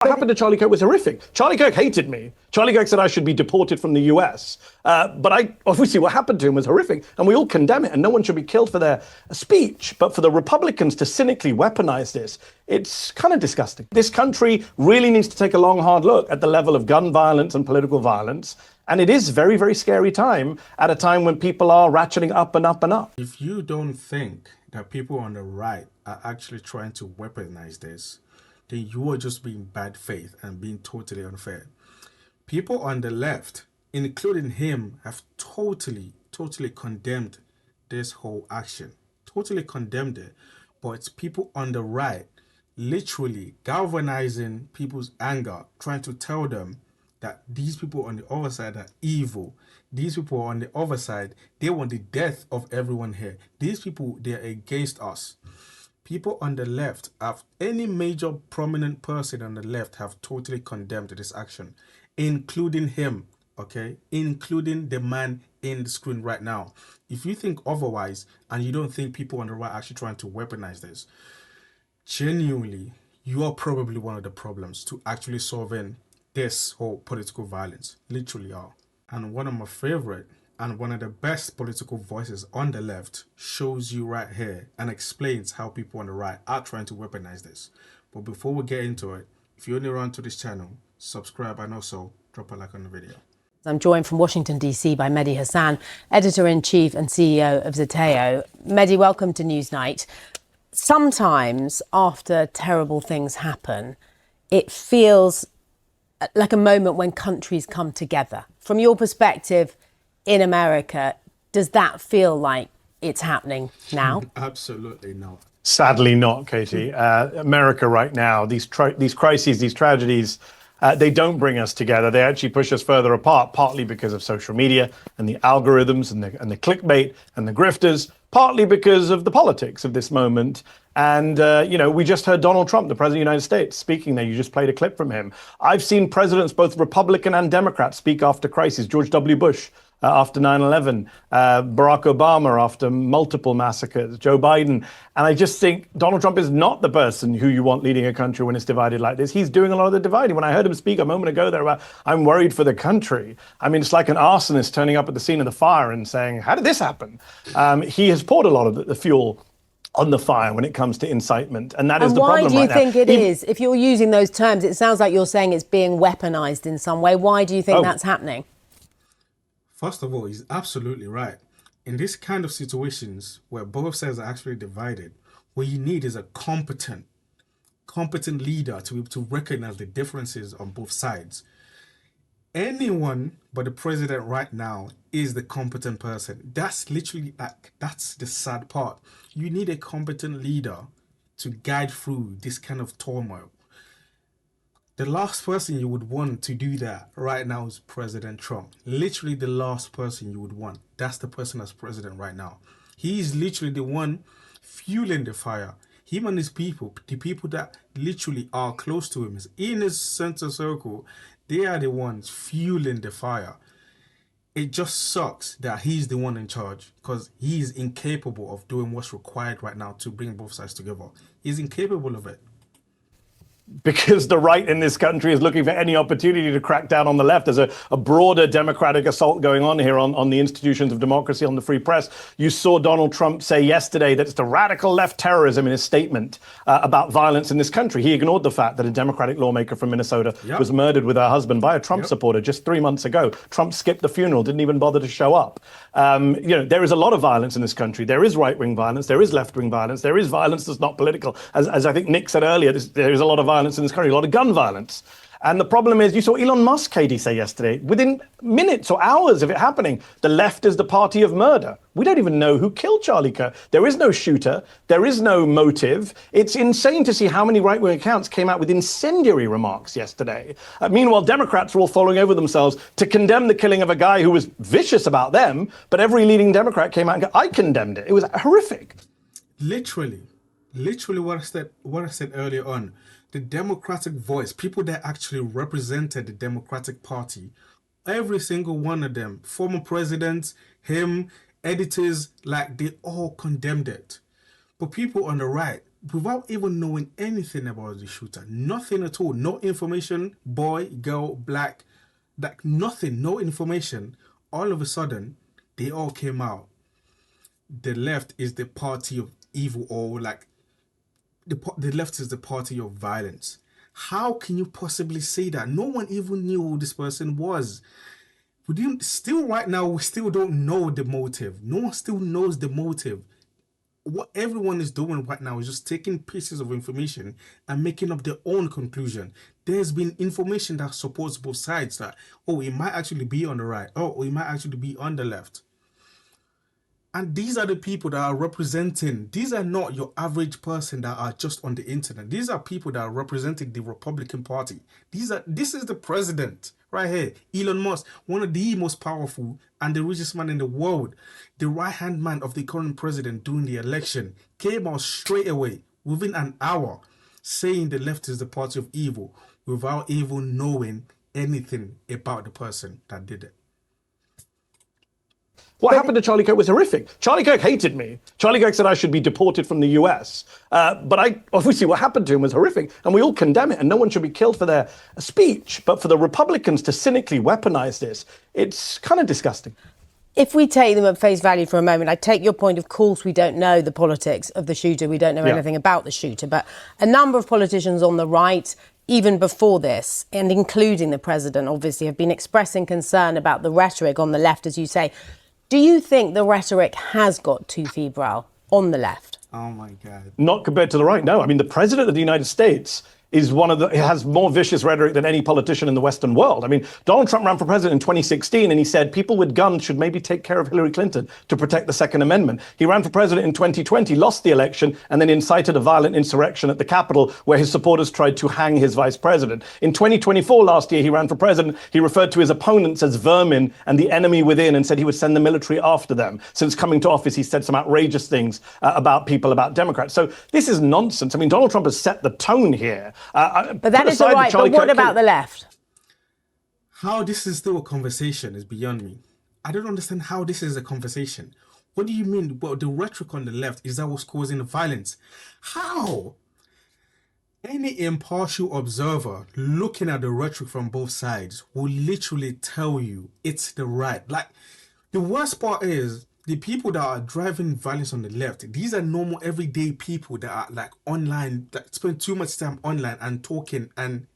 What happened to Charlie Kirk was horrific. Charlie Kirk hated me. Charlie Kirk said I should be deported from the US. But obviously what happened to him was horrific, and we all condemn it, and no one should be killed for their speech. But for the Republicans to cynically weaponize this, it's kind of disgusting. This country really needs to take a long, hard look at the level of gun violence and political violence. And it is a very, very scary time at a time when people are ratcheting up and up and up. If you don't think that people on the right are actually trying to weaponize this, then you are just being bad faith and being totally unfair. People on the left, including him, have totally condemned this whole action. Totally condemned it. But it's people on the right literally galvanizing people's anger, trying to tell them that these people on the other side are evil. These people on the other side, they want the death of everyone here. These people, they're against us. People on the left, any major prominent person on the left have totally condemned this action, including him, okay? Including the man in the screen right now. If you think otherwise, and you don't think people on the right are actually trying to weaponize this, genuinely, you are probably one of the problems to actually solving this whole political violence. Literally are. And one of my favorite and one of the best political voices on the left shows you right here and explains how people on the right are trying to weaponize this. But before we get into it, if you're new around to this channel, subscribe and also drop a like on the video. I'm joined from Washington, D.C. by Mehdi Hasan, Editor-in-Chief and CEO of Zeteo. Mehdi, welcome to Newsnight. Sometimes after terrible things happen, it feels like a moment when countries come together. From your perspective in America, does that feel like it's happening now? Absolutely not. Sadly not, Katie. America right now, these crises, these tragedies, they don't bring us together. They actually push us further apart, partly because of social media and the algorithms and the clickbait and the grifters, partly because of the politics of this moment. And, we just heard Donald Trump, the president of the United States, speaking there. You just played a clip from him. I've seen presidents, both Republican and Democrat, speak after crises. George W. Bush after 9/11, Barack Obama after multiple massacres, Joe Biden. And I just think Donald Trump is not the person who you want leading a country when it's divided like this. He's doing a lot of the dividing. When I heard him speak a moment ago there about, I'm worried for the country. I mean, it's like an arsonist turning up at the scene of the fire and saying, how did this happen? He has poured a lot of the fuel on the fire when it comes to incitement. And that is the problem right now. Why do you think it is? If you're using those terms, it sounds like you're saying it's being weaponized in some way. Why do you think that's happening? First of all, he's absolutely right. In this kind of situations where both sides are actually divided, what you need is a competent leader to be able to recognize the differences on both sides. Anyone but the president right now is the competent person. That's literally, that's the sad part. You need a competent leader to guide through this kind of turmoil. The last person you would want to do that right now is President Trump. Literally the last person you would want. That's the person as president right now. He is literally the one fueling the fire. Him and his people, the people that literally are close to him, is in his center circle, they are the ones fueling the fire. It just sucks that he's the one in charge because he is incapable of doing what's required right now to bring both sides together. He's incapable of it. Because the right in this country is looking for any opportunity to crack down on the left. There's a broader democratic assault going on here on the institutions of democracy, on the free press. You saw Donald Trump say yesterday that it's the radical left terrorism in his statement about violence in this country. He ignored the fact that a Democratic lawmaker from Minnesota was murdered with her husband by a Trump supporter just 3 months ago. Trump skipped the funeral, didn't even bother to show up. There is a lot of violence in this country. There is right-wing violence. There is left-wing violence. There is violence that's not political. As I think Nick said earlier, there is a lot of violence in this country, a lot of gun violence. And the problem is, you saw Elon Musk, Katie, say yesterday, within minutes or hours of it happening, the left is the party of murder. We don't even know who killed Charlie Kirk. There is no shooter. There is no motive. It's insane to see how many right-wing accounts came out with incendiary remarks yesterday. Meanwhile, Democrats are all falling over themselves to condemn the killing of a guy who was vicious about them, but every leading Democrat came out and I condemned it. It was horrific. Literally what I said earlier on. The Democratic voice, people that actually represented the Democratic Party, every single one of them, former presidents, him, editors, like they all condemned it. But people on the right, without even knowing anything about the shooter. Nothing at all. No information, boy, girl, black, like nothing, no information. All of a sudden, they all came out. The left is the party of evil, or like the left is the party of violence. How can you possibly say that? No one even knew who this person was. We didn't, still right now, we still don't know the motive. No one still knows the motive. What everyone is doing right now is just taking pieces of information and making up their own conclusion. There's been information that supports both sides, that, oh, it might actually be on the right. Oh, it might actually be on the left. And these are the people that are representing. These are not your average person that are just on the internet. These are people that are representing the Republican Party. This is the president right here, Elon Musk, one of the most powerful and the richest man in the world. The right-hand man of the current president during the election came out straight away within an hour saying the left is the party of evil without even knowing anything about the person that did it. What happened to Charlie Kirk was horrific. Charlie Kirk hated me. Charlie Kirk said I should be deported from the US. But obviously what happened to him was horrific, and we all condemn it, and no one should be killed for their speech. But for the Republicans to cynically weaponize this, it's kind of disgusting. If we take them at face value for a moment, I take your point. Of course, we don't know the politics of the shooter. We don't know anything about the shooter. But a number of politicians on the right, even before this, and including the president, obviously, have been expressing concern about the rhetoric on the left, as you say. Do you think the rhetoric has got too febrile on the left? Oh, my God. Not compared to the right, no. I mean, the president of the United States is has more vicious rhetoric than any politician in the Western world. I mean, Donald Trump ran for president in 2016, and he said people with guns should maybe take care of Hillary Clinton to protect the Second Amendment. He ran for president in 2020, lost the election, and then incited a violent insurrection at the Capitol where his supporters tried to hang his vice president. In 2024, last year, he ran for president. He referred to his opponents as vermin and the enemy within, and said he would send the military after them. Since coming to office, he said some outrageous things about people, about Democrats. So this is nonsense. I mean, Donald Trump has set the tone here. But that is all right. But what about the left? How this is still a conversation is beyond me. I don't understand how this is a conversation. What do you mean? Well, the rhetoric on the left is that what's causing the violence. How? Any impartial observer looking at the rhetoric from both sides will literally tell you it's the right. Like, the worst part is the people that are driving violence on the left, these are normal everyday people that are like online, that spend too much time online and talking, and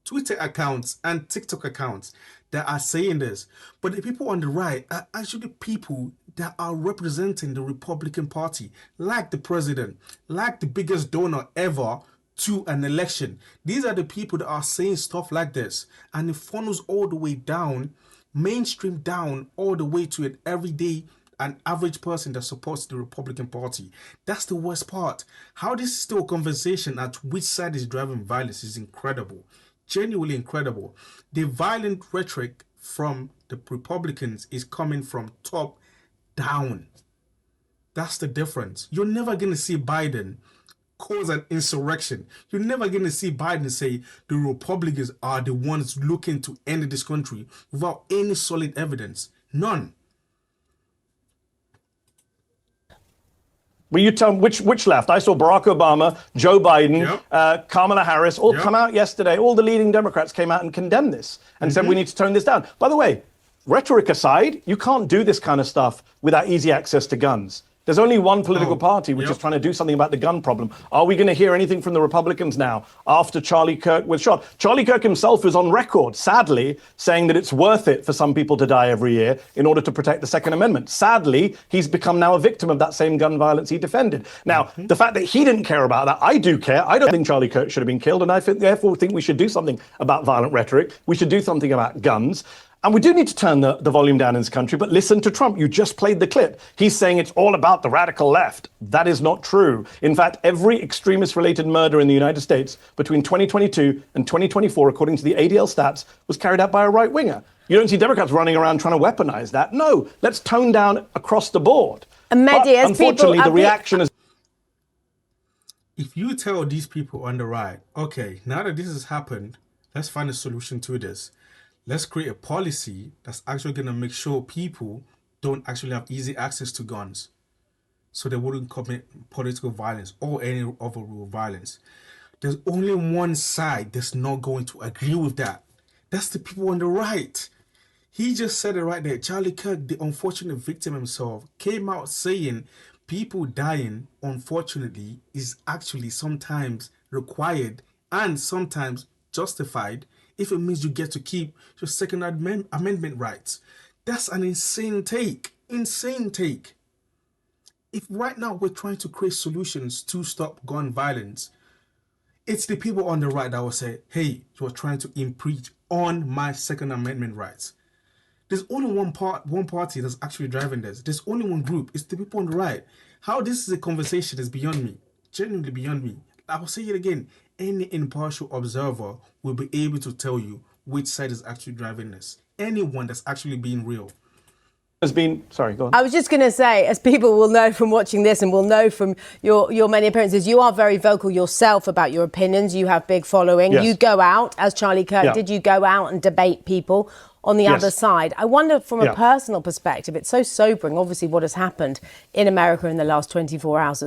Twitter accounts and TikTok accounts that are saying this. But the people on the right are actually people that are representing the Republican Party, like the president, like the biggest donor ever to an election. These are the people that are saying stuff like this, and it funnels all the way down, mainstream down, all the way to an everyday and average person that supports the Republican Party. That's the worst part. How this is still a conversation at which side is driving violence is incredible. Genuinely incredible. The violent rhetoric from the Republicans is coming from top down. That's the difference. You're never going to see Biden cause an insurrection. You're never going to see Biden say the Republicans are the ones looking to end this country without any solid evidence. None. Will you tell me which left? I saw Barack Obama, Joe Biden, Kamala Harris all come out yesterday. All the leading Democrats came out and condemned this and said we need to tone this down. By the way, rhetoric aside, you can't do this kind of stuff without easy access to guns. There's only one political party which is trying to do something about the gun problem. Are we going to hear anything from the Republicans now after Charlie Kirk was shot? Charlie Kirk himself is on record, sadly, saying that it's worth it for some people to die every year in order to protect the Second Amendment. Sadly, he's become now a victim of that same gun violence he defended. Now, the fact that he didn't care about that, I do care. I don't think Charlie Kirk should have been killed, and I therefore think we should do something about violent rhetoric. We should do something about guns. And we do need to turn the volume down in this country, but listen to Trump. You just played the clip. He's saying it's all about the radical left. That is not true. In fact, every extremist-related murder in the United States between 2022 and 2024, according to the ADL stats, was carried out by a right-winger. You don't see Democrats running around trying to weaponize that. No, let's tone down across the board. And Mehdi, unfortunately, the reaction is... If you tell these people on the right, okay, now that this has happened, let's find a solution to this. Let's create a policy that's actually going to make sure people don't actually have easy access to guns. so they wouldn't commit political violence or any overall violence. There's only one side that's not going to agree with that. That's the people on the right. He just said it right there. Charlie Kirk, the unfortunate victim himself, came out saying people dying, unfortunately, is actually sometimes required and sometimes justified if it means you get to keep your Second Amendment rights. That's an insane take. Insane take. If right now we're trying to create solutions to stop gun violence, it's the people on the right that will say, hey, you're trying to impinge on my Second Amendment rights. There's only one party that's actually driving this. There's only one group. It's the people on the right. How this is a conversation is beyond me. Genuinely beyond me. I will say it again. Any impartial observer will be able to tell you which side is actually driving this. Anyone that's actually being real. Has been, sorry, go on. I was just going to say, as people will know from watching this and will know from your many appearances, you are very vocal yourself about your opinions. You have big following. Yes. You go out, as Charlie Kirk did, you go out and debate people on the other side. I wonder, from a personal perspective, it's so sobering, obviously, what has happened in America in the last 24 hours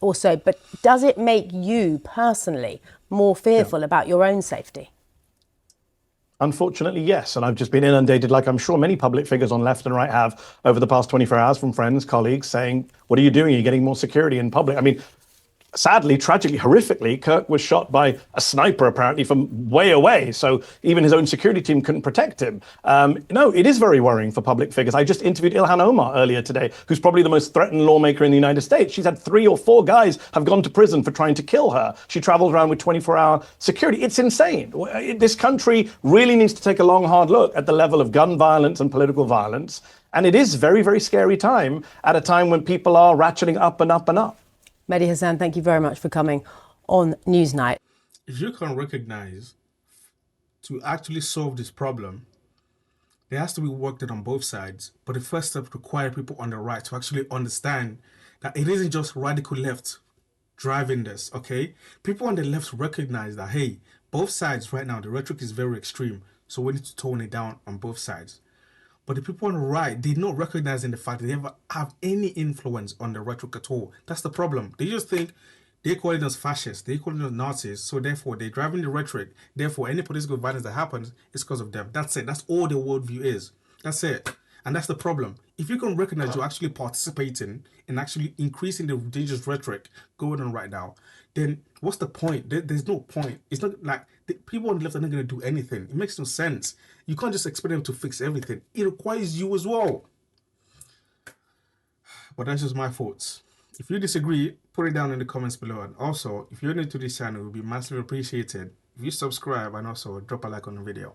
or so, but does it make you personally more fearful about your own safety? Unfortunately, yes. And I've just been inundated, like I'm sure many public figures on left and right have over the past 24 hours, from friends, colleagues saying, what are you doing? Are you getting more security in public? I mean, sadly, tragically, horrifically, Kirk was shot by a sniper, apparently, from way away. So even his own security team couldn't protect him. No, it is very worrying for public figures. I just interviewed Ilhan Omar earlier today, who's probably the most threatened lawmaker in the United States. She's had 3 or 4 guys have gone to prison for trying to kill her. She travels around with 24-hour security. It's insane. This country really needs to take a long, hard look at the level of gun violence and political violence. And it is a very, very scary time at a time when people are ratcheting up and up and up. Mehdi Hasan, thank you very much for coming on Newsnight. If you can recognize, to actually solve this problem, there has to be work done on both sides. But the first step requires people on the right to actually understand that it isn't just radical left driving this, okay? People on the left recognize that, hey, both sides right now, the rhetoric is very extreme. So we need to tone it down on both sides. But the people on the right, they're not recognizing the fact that they never have any influence on the rhetoric at all. That's the problem. They just think they're calling us fascists, they're calling us Nazis, so therefore they're driving the rhetoric. Therefore, any political violence that happens is because of them. That's it. That's all their worldview is. That's it. And that's the problem. If you can recognize you're actually participating in actually increasing the dangerous rhetoric going on right now, then what's the point? There's no point. It's not like the people on the left are not going to do anything. It makes no sense. You can't just expect them to fix everything. It requires you as well. But that's just my thoughts. If you disagree, put it down in the comments below. And also, if you're new to this channel, it would be massively appreciated if you subscribe and also drop a like on the video.